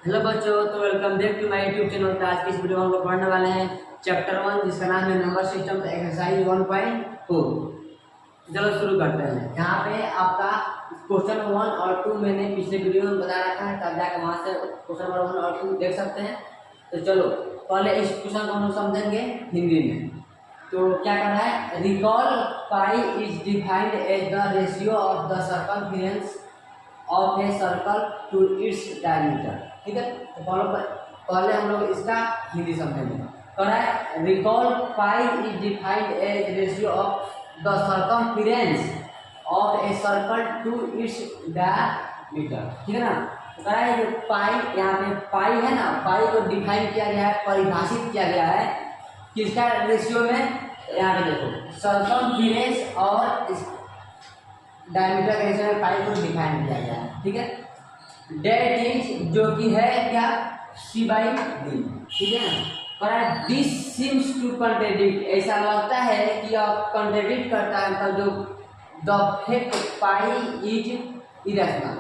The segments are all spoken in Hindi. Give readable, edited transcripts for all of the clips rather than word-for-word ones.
हेलो बच्चों, तो welcome back to my YouTube channel. तो आज की इस वीडियो में हम लोग पढ़ने वाले हैं चैप्टर 1 जिसका नाम है नंबर सिस्टम एक्सरसाइज 1.4। चलो शुरू करते हैं। यहाँ पे आपका क्वेश्चन 1 और 2 मैंने पिछले वीडियो में बता रखा है, तब जाकर वहाँ से क्वेश्चन नंबर 1 और 2 देख सकते हैं। तो चलो पहले इस क्वेश्चन को हम समझेंगे हिंदी में। तो क्या करना है, recall pi is defined as the ratio of the circumference of a circle to its diameter. ठीक है, तो पहले हम लोग इसका हिंदी समझेंगे। तो है recall pi is defined as ratio of the circumference of a circle to its diameter. ठीक है ना। तो कह रहा है जो पाई, यहाँ पे पाई है ना, पाई को डिफाइन किया गया है, परिभाषित किया गया है किसका रेशियो में। यहाँ पे देखो सर्कमफेरेंस और डायमीटर के रेशियो में पाई को डिफाइन किया गया है। ठीक है, डेट इज जो कि है क्या, C/D। ठीक है ना। पर दिस सीम्स टू कंट्राडिक्ट, ऐसा लगता है कि यह कंट्राडिक्ट करता है, मतलब जो the fact pi is irrational.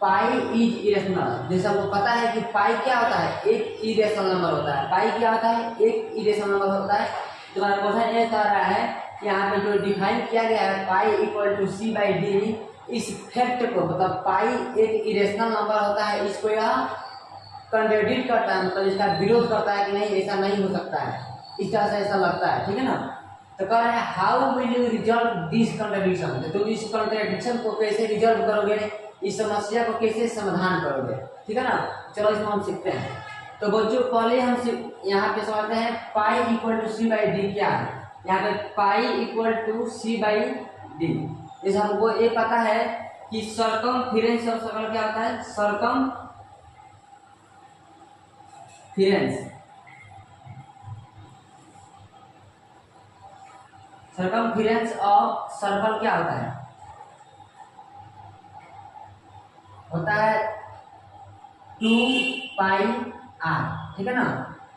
Pi is irrational, जैसे हमको पता है कि पाई क्या होता है, एक इरेशनल नंबर होता है। पाई क्या होता है, एक इरेशनल नंबर होता है। तुम्हारा क्वेश्चन ये कह रहा है यहाँ पे जो डिफाइन किया गया है पाई इक्वल टू C/D, इस फैक्ट को, मतलब पाई एक इरेशनल नंबर होता है, इसको यह कंट्राडिक्ट करता है, मतलब इसका विरोध करता है कि नहीं ऐसा नहीं हो सकता है, इस तरह से ऐसा लगता है। ठीक है ना। तो कह रहे हैं how will you resolve this contradiction, तो तुम इस कंट्राडिक्शन को कैसे रिजॉल्व करोगे, इस समस्या को कैसे समाधान करोगे। ठीक है ना। चलो इसको हम सीखते हैं। तो बच्चों पहले हम यहाँ पे समझते हैं पाई इक्वल टू C/D क्या है। यहाँ पे पाई इक्वल टू C/D, जैसे हमको ये पता है कि सर्कमफेरेंस और सर्कल क्या होता है, सर्कमफेरेंस ऑफ सर्कल क्या होता है, होता है 2πr। ठीक है ना।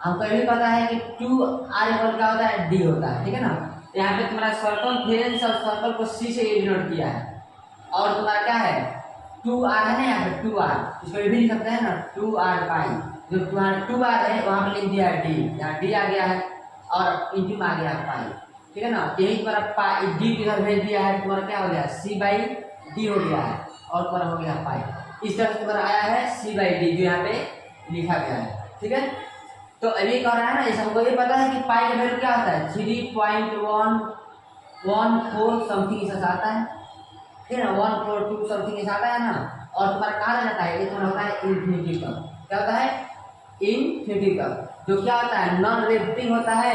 हमको ये भी पता है कि 2r इक्वल क्या होता है, D होता है। ठीक है ना। यहाँ पे तुम्हारा सर्कमफेरेंस और सर्कल को C से डिनोट किया है, और तुम्हारा क्या है 2r है ना, यहाँ पे 2r, इसको ये भी लिख सकते हैं ना 2r पाई। जो तुम्हारा 2r है वहाँ पे लिख दिया है D, यहाँ D आ गया है और इंटू में आ गया है पाई। ठीक है ना। यही तुम्हारा पाई D की तरफ भेज दिया है, तुम्हारा क्या हो गया C/D हो गया है, और तुम्हारा हो गया पाई। इस तरह से तुम्हारा आया है C/D जो यहाँ पे लिखा गया है। ठीक है। तो अभी कह रहा है ना, जैसे हमको ये पता है कि पाई का वैल्यू क्या होता है 3.114 समथिंग ऐसा आता है। ठीक है ना, 142 समथिंग ऐसा आता है ना। और तुम्हारा कहाँ जाता है, ये तुम्हारा होता है इन्फिनिटी का, क्या होता है इन्फिनिटी का, जो क्या होता है नॉन रिपीटिंग होता है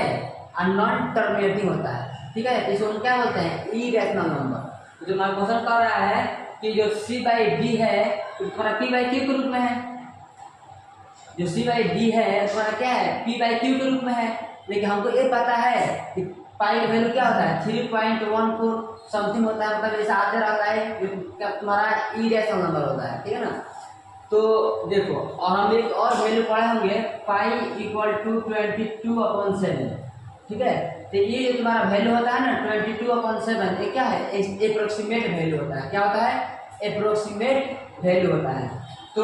और नॉन टर्मिनेटिंग होता है। ठीक है, इसको हम क्या बोलते हैं, इरेशनल नंबर। जो हमारा क्वेश्चन कर रहा है कि जो C/D है तुम्हारा P/Q के रूप में है, जो C/D है तुम्हारा क्या है P/Q के रूप में है। लेकिन हमको ये पता है कि पाई का वैल्यू क्या होता है 3.14 समथिंग होता है, मतलब ऐसा आते रहता है, जो तुम्हारा इरेशनल नंबर होता है। ठीक है ना। तो देखो, और हम एक और वैल्यू पढ़े होंगे पाई इक्वल टू 22/7। ठीक है, तो ये जो तुम्हारा वैल्यू होता है ना 22/7, ये क्या है, अप्रोक्सीमेट वैल्यू होता है। क्या होता है, अप्रोक्सीमेट वैल्यू होता है। तो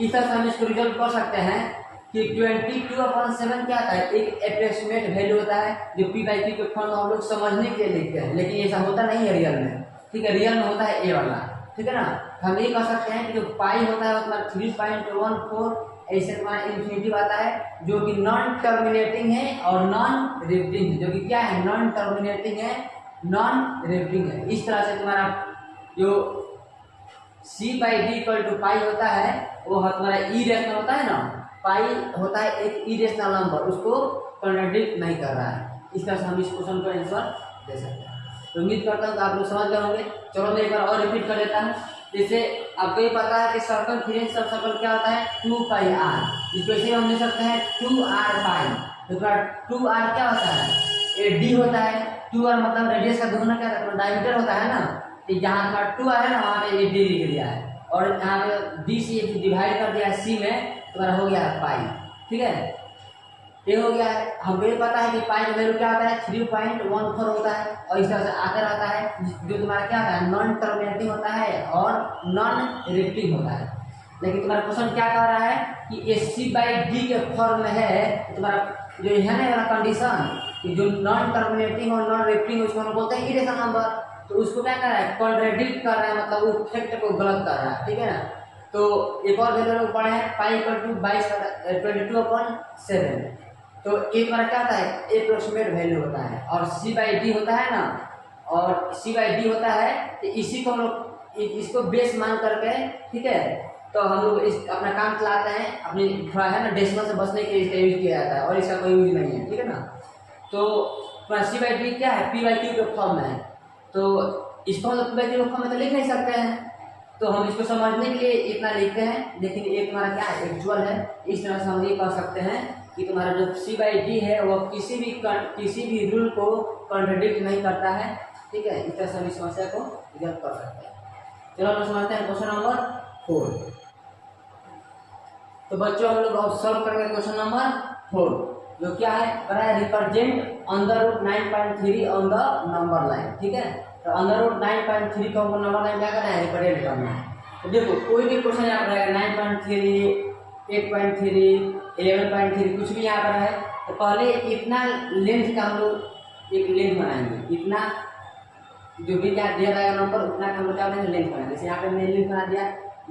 इस तरह से हम इसको रिजल्व कर सकते हैं कि 22/7 क्या आता है, एक अप्रोक्सीमेट वैल्यू होता है, जो P/Q के फॉर्म हम लोग समझने के लिए लिखते हैं, लेकिन ऐसा होता नहीं है रियल में। ठीक है, रियल में होता है ए वाला। ठीक है ना। हम ये कह सकते हैं कि जो पाई होता है उसमें 3.14 ऐसे तुम्हारा इन्फिनिटी आता है, जो कि नॉन टर्मिनेटिंग है और नॉन रिपीटिंग है, जो कि क्या है नॉन टर्मिनेटिंग है, नॉन रिपीटिंग है। इस तरह से तुम्हारा जो C/D इक्वल टू पाई होता है वो तुम्हारा इरेशनल होता है ना, पाई होता है एक इरेशनल नंबर, उसको कंट्राडिक्ट नहीं कर रहा है। इस तरह से हम इस क्वेश्चन को आंसर दे सकते हैं। तो उम्मीद करता हूँ कि आप लोग समझ गए होंगे। चलो मैं एक बार और रिपीट कर देता हूँ। जैसे आपको ये पता है कि सर्कमफेरेंस ऑफ सर्कल क्या होता है 2πr, इसको ऐसे हम ले सकते हैं 2r पाई। तो तुम्हारा 2r क्या होता है, ये D होता है। 2r मतलब रेडियस का दोगुना क्या होता है, डायमीटर होता है ना। तो जहाँ तुम्हारा 2r है ना वहाँ पे ये D लिख दिया है, और यहाँ पे D से डिवाइड कर दिया है C में, तुम्हारा हो गया पाई। ठीक है, ये हो गया है। हमें ये पता है कि पाई का वैल्यू क्या होता है 3.14 होता है, और इस तरह से आता रहता है, जो तुम्हारा क्या होता है नॉन टर्मिनेटिंग होता है और नॉन रिपीटिंग होता है। लेकिन तुम्हारा क्वेश्चन क्या कह रहा है कि SC/D के फॉर्म में है। तुम्हारा जो है ना वाला कंडीशन कि जो नॉन टर्मिनेटिंग और नॉन रिपीटिंग उसको हम बोलते हैं इरेशनल नंबर, तो उसको क्या कर रहा है, कॉन्ट्रडिक्ट कर रहा है, मतलब वो फैक्ट को गलत कर रहा है, ठीक है ना। तो एक और वैल्यू लोग पढ़े हैं पाई इक्वल टू 22/7। तो एक बार क्या होता है, एप्रोक्सीमेट वैल्यू होता है, और C/D होता है ना, और C/D होता है, तो इसी को हम लोग इसको बेस मान करके, ठीक है, तो हम लोग इस अपना काम चलाते हैं, अपनी थोड़ा है ना डेसिमल से बचने के लिए इसका यूज किया जाता है, और इसका कोई यूज नहीं है, ठीक है ना। तो C/D क्या है, P/Q के फॉर्म में है, तो इसको हम लोग P/Q के फॉर्म में तो लिख नहीं सकते हैं, तो हम इसको समझने के लिए इतना लिखते हैं। लेकिन एक तुम्हारा क्या है, एक्चुअल है, इस तरह से हम ये कह सकते हैं कि तुम्हारा जो C/D है वो किसी भी रूल को कॉन्ट्रडिक्ट नहीं करता है, ठीक है। इस तरह से हम इस समस्या को रिजल्व कर सकते हैं। चलो हम समझते हैं क्वेश्चन नंबर 4। तो बच्चों हम लोग अब सॉल्व करेंगे क्वेश्चन नंबर 4, जो क्या है, बड़ा represent √9.3 on the number line, ठीक है। तो √9.3 को नंबर लाइन क्या करना है, रिप्रेजेंट करना है। तो देखो कोई भी क्वेश्चन यहाँ पर रहेगा 9.3, 8.3, 11.3 कुछ भी यहाँ पर है, तो पहले इतना लेंथ का हम लोग एक लेंथ बनाएंगे, इतना जो भी क्या दिया जाएगा नंबर उतना का हम लोग क्या बनाएंगे, लेंथ बनाएंगे। जैसे यहाँ पे मैंने लेंथ बना दिया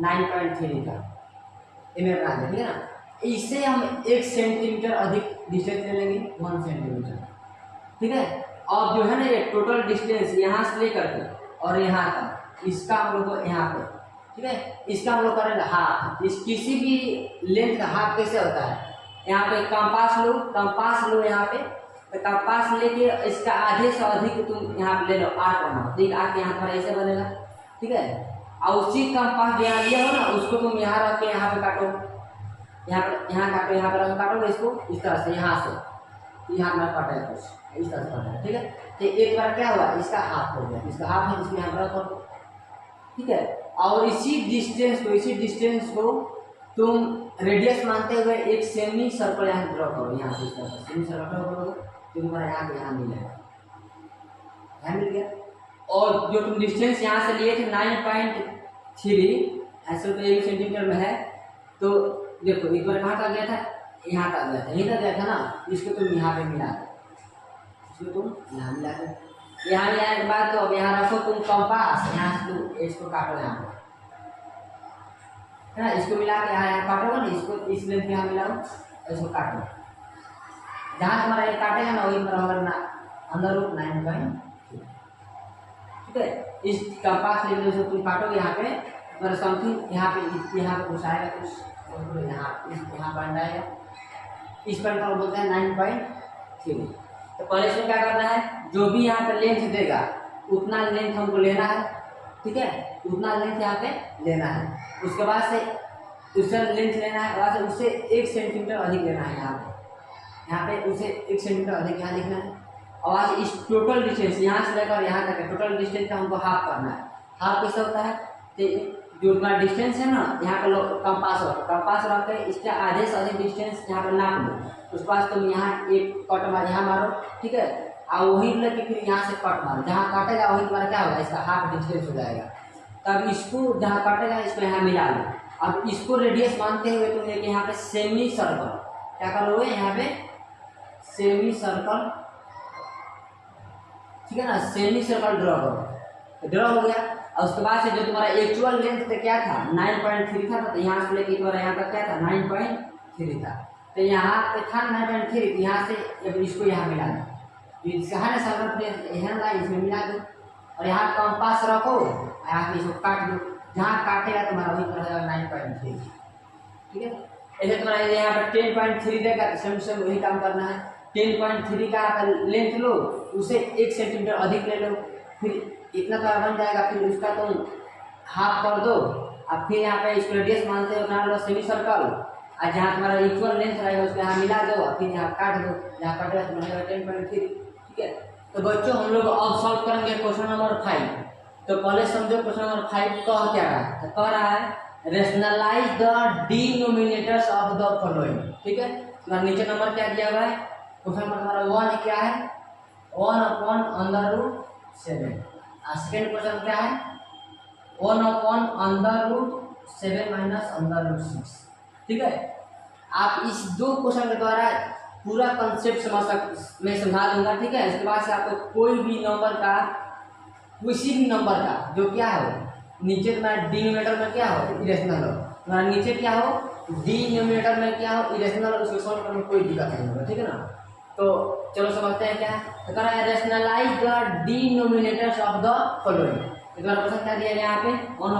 9.3 का, इमेज बना दिया, ठीक है ना। इससे हम 1 सेंटीमीटर अधिक डिस्टेंस ले लेंगे, 1 सेंटीमीटर, ठीक है। अब जो है ना ये टोटल डिस्टेंस यहाँ से लेकर के और यहाँ तक, इसका हम लोग को यहाँ पे, ठीक है, इसका हम लोग करेंगे हाफ। इस किसी भी लेंथ का हाफ कैसे होता है, यहाँ पे कंपास लो यहाँ पे, तो कंपास लेके इसका आधे से अधिक तुम यहाँ पे ले लो, 8 बनाओ, ठीक, 8 यहाँ पर ऐसे बनेगा, ठीक है। और उसी कंपास यहाँ लिया हो ना, उसको तुम यहाँ रख के यहाँ पे काटो, यहाँ काटो, यहाँ पर काटोगे इसको इस तरह से, यहाँ से यहाँ पर काटा है कुछ इस तरह से काटा है, ठीक है। तो एक बार क्या हुआ, इसका हाफ हो गया, इसका हाफ है, इसमें यहाँ पर करो, ठीक है। और इसी डिस्टेंस को तुम रेडियस मानते हुए एक सेमी सर्कल यहाँ ड्रॉ करो, यहाँ से इस तरह से सेमी सर्कल ड्रॉ करोगे तो तुम्हारा यहाँ मिलेगा, यहाँ मिल गया। और जो तुम डिस्टेंस यहाँ से लिए थे 9.3 ऐसे तो 1 सेंटीमीटर में है, तो देखो एक बार कहाँ तक गया था, यहाँ तक गया था, यहीं तक गया था ना, इसको तुम यहाँ पे मिला दो, इसको तुम यहाँ मिला दो, यहाँ मिलाने के बाद तो अब यहाँ रखो तुम कंपास, यहाँ से तुम इसको काटो यहाँ पे, है ना, इसको मिला के यहाँ काटोगे ना, इसको इस लेंथ पे यहाँ मिलाओ, इसको काटो, जहाँ तुम्हारा ये काटेगा ना वही पर होगा ना √9.3, ठीक है। इस कंपास लेवल से तुम काटोगे यहाँ पे, मतलब समथिंग यहाँ पे कुछ आएगा, कुछ यहाँ पॉइंट आएगा, इस पॉइंट को बोलते हैं 9.3। तो पहले इसमें क्या करना है, जो भी यहाँ पे लेंथ देगा उतना लेंथ हमको लेना है, ठीक है, उतना लेंथ यहाँ पे लेना है। उसके बाद से उससे लेंथ लेना है, बाद से उससे 1 सेंटीमीटर अधिक लेना है, यहाँ पे उसे 1 सेंटीमीटर अधिक यहाँ लिखना है। और आज इस टोटल डिस्टेंस यहाँ से लेकर यहाँ तक टोटल डिस्टेंस का हमको हाफ करना है। हाफ कैसे होता है, तो जो तुम्हारा डिस्टेंस है ना, यहाँ पे कंपास रख के इसका आधे से अधिक डिस्टेंस यहाँ पे नाप लो, उसके बाद तुम यहाँ एक कट मार यहाँ मारो, ठीक है, और वहीं लेके फिर यहाँ से कट मारो, जहाँ काटेगा वहीं तुम्हारा क्या होगा, इसका हाफ डिस्टेंस हो जाएगा। तब इसको जहाँ काटेगा इसको यहाँ मिला लो। अब इसको रेडियस मानते हुए तुम लेके यहाँ पे सेमी सर्कल क्या करोगे, यहाँ पे सेमी सर्कल, ठीक है ना, सेमी सर्कल ड्रॉ करो, ड्रॉ हो गया। और उसके बाद से जो तुम्हारा एक्चुअल लेंथ तो क्या था 9.3 था, तो यहाँ से लेके तुम्हारा यहाँ तक क्या था 9.3 था, तो यहाँ पे था 9.3, यहाँ से इसको यहाँ मिला दो, इसका है ना सर्कल यहाँ लाइन इसमें मिला दो, और यहाँ कंपास रखो, यहाँ पे इसको काट दो, जहाँ काटेगा तुम्हारा वही पर रहेगा 9.3, ठीक है। ऐसे तुम्हारा यहाँ पर 10.3 देगा, तो सेम वही काम करना है। 10.3 का लेंथ लो, उसे 1 सेंटीमीटर अधिक ले लो, फिर इतना तो बन जाएगा, फिर उसका तुम हाफ कर दो, अब फिर यहाँ पे इसको रेडियस मानते हो बना लो सेमी सर्कल, और जहाँ तुम्हारा इक्वल लेंथ रहेगा उसको यहाँ मिला दो, और फिर यहाँ काट दो, जहाँ काटेगा तो बनेगा 10.3, ठीक है। तो बच्चों हम लोग अब सॉल्व करेंगे क्वेश्चन नंबर 5। तो पहले समझो क्वेश्चन नंबर 5 कह क्या रहा है, तो कह रहा है rationalise the denominators of the following, ठीक है। तुम्हारा नीचे नंबर क्या दिया हुआ है, क्वेश्चन नंबर तुम्हारा 1 क्या है, 1/√7। सेकेंड क्वेश्चन क्या है 1/√7 7 माइनस अंडर रूट 6। ठीक है, आप इस 2 क्वेश्चन के द्वारा पूरा कंसेप्ट मैं समझा दूंगा। ठीक है, इसके बाद से आपको कोई भी नंबर का, किसी भी नंबर का जो क्या हो, नीचे तुम्हारा डिनोमिनेटर में क्या हो, इरेशनल हो, तुम्हारा नीचे क्या हो, डिनोमिनेटर में क्या हो, इरेशनल, और उसको सॉल्व करने में कोई दिक्कत नहीं होगा। ठीक है ना, तो चलो समझते हैं क्या तो कर रहा है, rationalise the denominators of the following. एक बार क्वेश्चन क्या दिया गया यहाँ पे, 1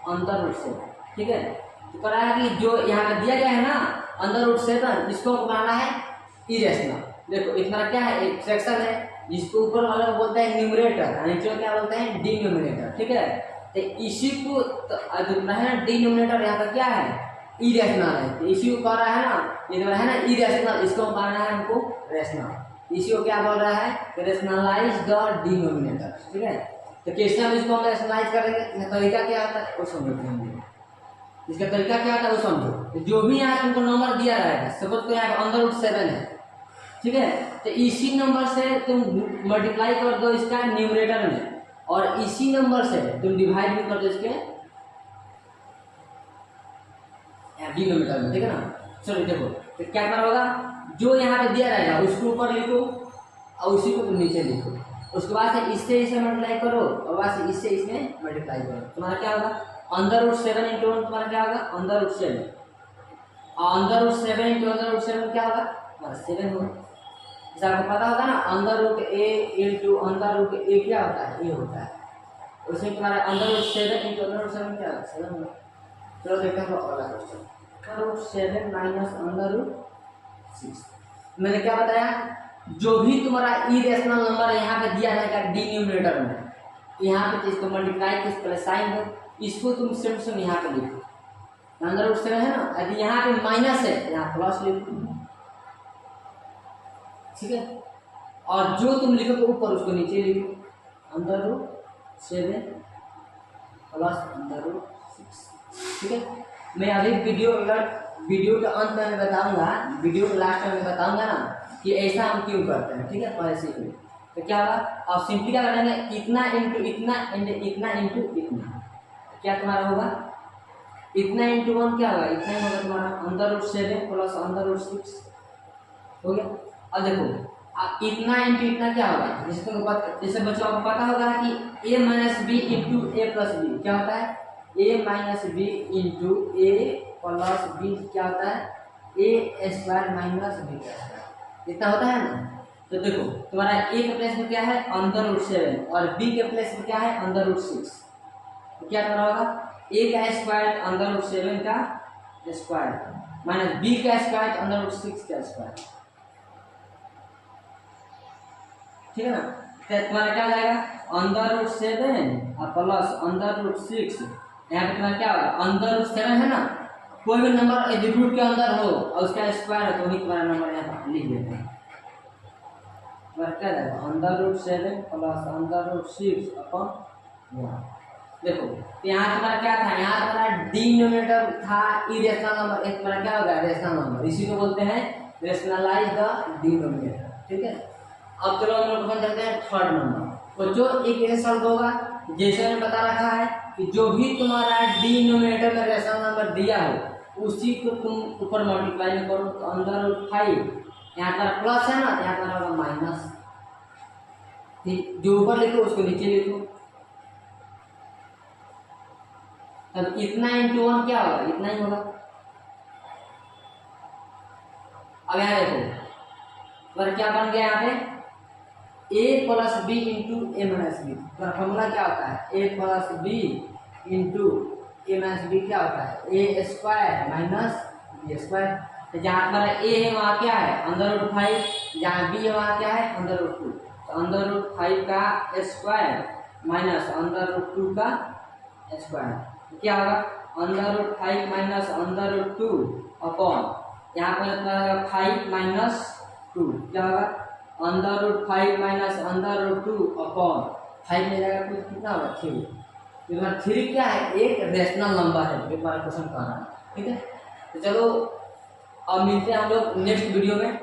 अंडर रूट 7। ठीक है, तो कर रहा है कि जो यहाँ पे दिया गया है ना अंडर रूट 7, इसको बनाना है इरेशनल। देखो इतना क्या है, एक फ्रैक्शन है, जिसको ऊपर वाला बोलते हैं न्यूमरेटर, नीचे क्या बोलते हैं डिनोमिनेटर। ठीक है, तो इसी को जो है ना डिनोमिनेटर यहाँ पर क्या है, इरेशनल है, तो इसी को कह रहा है ना, ये है ना इरेशनल, इसको बनाना है हमको रैशनल। इसी को क्या बोल रहा है, रैशनलाइज द डिनोमिनेटर। ठीक है, तो कैसे हम इसको रैशनलाइज करेंगे, तरीका क्या होता है वो समझते हैं। इसका तरीका क्या होता है वो समझो। तो जो भी यहाँ तुमको नंबर दिया रहेगा, सपोज को यहाँ अंडर रूट 7 है। ठीक है, तो इसी नंबर से तुम मल्टीप्लाई कर दो इसका न्यूमरेटर में, और इसी नंबर से तुम डिवाइड भी कर दो इसके डिनोमिनेटर में। ठीक है ना, चलो देखो तो क्या करना होगा, जो यहाँ पे दिया रहेगा उसको ऊपर लिखो और उसी को तुम नीचे लिखो, उसके बाद से इससे इसे मल्टीप्लाई करो और बाद से इससे इसमें मल्टीप्लाई करो। तुम्हारा क्या होगा, अंडर रूट 7 इंटू 1 तुम्हारा क्या होगा, अंडर रूट 7, और under root 7 into under root 7 क्या होगा, तुम्हारा 7 होगा। जैसे आपको पता होगा ना, under root A into under root A क्या होता है, ए होता है, उसमें तुम्हारा under root 7 into under root 7 क्या होगा, 7 होगा। चलो देखते हैं अगला question, root 7 minus under root 6। मैंने क्या बताया, जो भी तुम्हारा इरेशनल नंबर यहाँ पे दिया रहेगा डिनोमिनेटर में, यहाँ पे इसको मल्टीप्लाई किस तरह साइन दो, इसको तुम सेम यहाँ पे लिखो, अंडर रूट 7 है ना, यदि यहाँ पे माइनस है यहाँ प्लस लिखो। ठीक है, और जो तुम लिखोगे ऊपर उसको नीचे लिखो, under root 7 plus under root 6। ठीक है, मैं अभी वीडियो के अंत में बताऊंगा, वीडियो के लास्ट में मैं बताऊंगा ना कि ऐसा हम क्यों करते हैं। ठीक है, पहले सीख लो। तो क्या होगा, अब सिंपली क्या करेंगे, इतना इंटू इतना एंड इतना इंटू इतना, क्या तुम्हारा होगा, इतना इंटू 1 क्या होगा, इतना ही होगा तुम्हारा, under root 7 plus under root 6 हो गया। अब देखो इतना इंटू इतना क्या होगा, जैसे तुमको पता, जैसे बच्चों को पता होगा कि a minus B into A plus B क्या होता है, a minus B into A plus B क्या होता है, A square minus B square, इतना होता है ना। तो देखो तुम्हारा a के प्लेस में क्या है, अंडर रूट 7, और b के प्लेस में क्या है, अंडर रूट 6। तो क्या करना होगा, a का स्क्वायर अंडर रूट 7 का स्क्वायर माइनस b का स्क्वायर अंडर रूट 6 का स्क्वायर। ठीक है ना, तो तुम्हारा क्या हो जाएगा, अंडर रूट 7 और प्लस अंडर रूट 6, यहाँ पे तुम्हारा क्या होगा, अंडर रूट 7 है ना, कोई भी नंबर यदि रूट के अंदर हो और उसका स्क्वायर है तो वही तुम्हारा नंबर यहाँ पर लिख देते हैं। तुम्हारा क्या जाएगा, under root 7 plus under root 6 upon 1। देखो यहाँ तुम्हारा क्या था, यहाँ तुम्हारा डिनोमिनेटर था इरेशनल नंबर, एक तुम्हारा क्या होगा, रेशनल नंबर, इसी को बोलते हैं रैशनलाइज द डिनोमिनेटर। ठीक है, अब चलो हम लोग देखते हैं थर्ड नंबर। तो जो एक सॉल्व होगा, जैसे मैंने बता रखा है कि जो भी तुम्हारा डिनोमिनेटर में रेशनल नंबर दिया हो उसी को तुम ऊपर मल्टीप्लाई में करो, तो अंदर रूट 5 यहाँ पर प्लस है ना, यहाँ पर होगा माइनस। ठीक, जो ऊपर लिखो उसको नीचे लिखो, तब इतना इंटू 1 क्या होगा, इतना ही होगा। अब यहाँ देखो पर क्या बन गया, यहाँ पे a plus B into A minus B, तो फॉर्मूला क्या होता है, a plus B into A minus B क्या होता है, A square minus B square. तो जहाँ हमारा a है वहाँ क्या है, अंडर रूट 5, जहाँ b है वहाँ क्या है, अंडर रूट 2, तो अंडर रूट 5 का स्क्वायर माइनस अंडर रूट 2 का स्क्वायर, तो क्या होगा, under root 5 minus under root 2 upon यहाँ पर 5 माइनस 2 क्या होगा, under root 5 minus under root 2 upon 5 में जाएगा कुछ कितना होगा, 3। 3 क्या है, एक रेशनल नंबर है, एक बार क्वेश्चन कर रहा है। ठीक है, तो चलो अब मिलते हैं हम लोग नेक्स्ट वीडियो में।